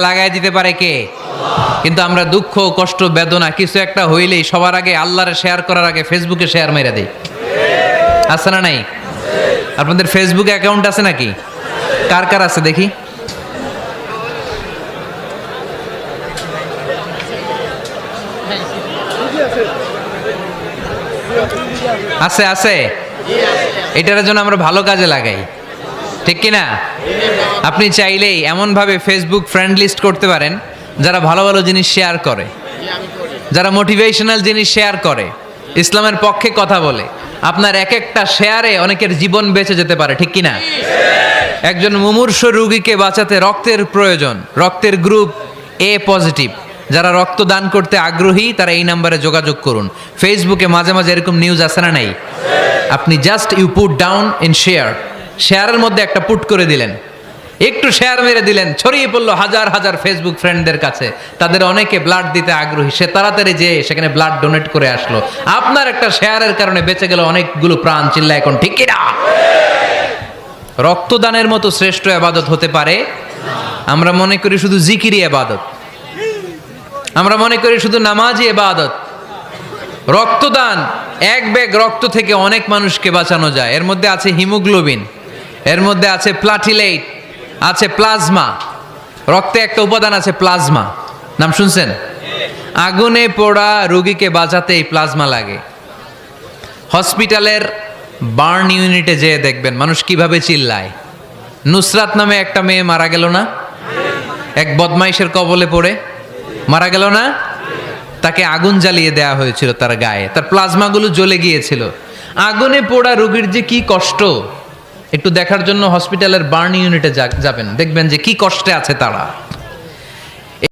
লাগাই দিতে পারে কে? কিন্তু আমরা দুঃখ কষ্ট বেদনা কিছু একটা হইলেই সবার আগে আল্লাহরে শেয়ার করার আগে ফেসবুকে শেয়ার মেরে দেই। আছে না নাই? আপনাদের ফেসবুক অ্যাকাউন্ট আছে নাকি? কার কার আছে দেখি? আছে আছে। এটার জন্য আমরা ভালো কাজে লাগাই, ঠিক কিনা? আপনি চাইলেই এমনভাবে ফেসবুক ফ্রেন্ড লিস্ট করতে পারেন যারা ভালো ভালো জিনিস শেয়ার করে, যারা মোটিভেশনাল জিনিস শেয়ার করে, ইসলামের পক্ষে কথা বলে। আপনার এক একটা শেয়ারে অনেকের জীবন বেঁচে যেতে পারে, ঠিক কিনা? একজন মুমূর্ষ রোগীকে বাঁচাতে রক্তের প্রয়োজন, রক্তের গ্রুপ এ পজিটিভ। যারা রক্ত দান করতে আগ্রহী তারা এই নাম্বারে যোগাযোগ করুন। ফেসবুকে মাঝে মাঝে এরকম নিউজ আসে না নাই? আপনি just you put down in share, শেয়ারের মধ্যে একটা পুট করে দিলেন, একটু শেয়ার মেরে দিলেন, ছড়িয়ে পড়লো হাজার হাজার ফেসবুক ফ্রেন্ডদের কাছে। তাদের অনেকে ব্লাড দিতে আগ্রহী, সে তাড়াতাড়ি যেয়ে সেখানে ব্লাড ডোনেট করে আসলো। আপনার একটা শেয়ারের কারণে বেঁচে গেল অনেকগুলো প্রাণ। চিল্লা এখন ঠিক কিনা? রক্তদানের মতো শ্রেষ্ঠ ইবাদত হতে পারে? আমরা মনে করি শুধু জিকিরি ইবাদত, আমরা মনে করি শুধু নামাজি ইবাদত। রক্তদান, এক ব্যাগ রক্ত থেকে অনেক মানুষকে বাঁচানো যায়। এর মধ্যে আছে হিমোগ্লোবিন, এর মধ্যে আছে প্লাটিলেট, আছে প্লাজমা। রক্তে একটা উপাদান আছে প্লাজমা, নাম শুনছেন? আগুনে পোড়া রোগীকে বাঁচাতে এই প্লাজমা লাগে। হসপিটালের বার্ন ইউনিটে যেয়ে দেখবেন মানুষ কিভাবে চিল্লায়। নুসরাত নামে একটা মেয়ে মারা গেল না? এক বদমাইশের কবলে পড়ে মারা গেল না? তাকে আগুন জ্বালিয়ে দেওয়া হয়েছিল তার গায়ে, তার প্লাজমাগুলো জ্বলে গিয়েছিল। আগুনে পোড়া রোগীর যে কি কষ্ট, একটু দেখার জন্য হসপিটালের বার্ন ইউনিটে যাবেন, দেখবেন যে কি কষ্টে আছে তারা।